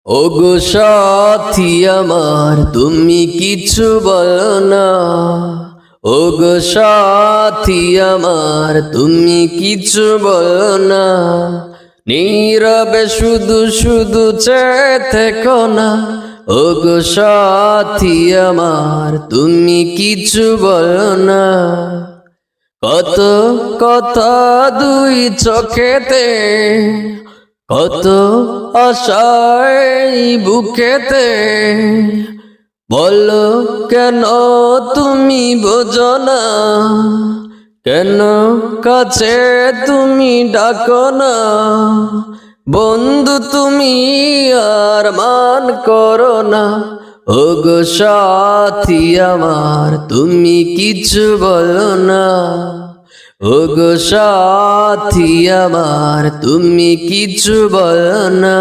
ওগো সাথী আমার তুমি কিছু বলো না। ওগো সাথী আমার তুমি কিছু বলো না। নীরবে শুধু শুধু চেয়ে থেকো না। ওগো সাথী আমার তুমি কিছু বলো না। কত কথা দুই চোখেতে, কত আশায় বুকেতে, বলো কেন তুমি বোঝো না? কেন কাছে তুমি ডাকো না? বন্ধু তুমি আর মান করো না। ওগো সাথী আমার তুমি কিছু বলো না। ওগো সাথী আমার তুমি কিছু বলো না।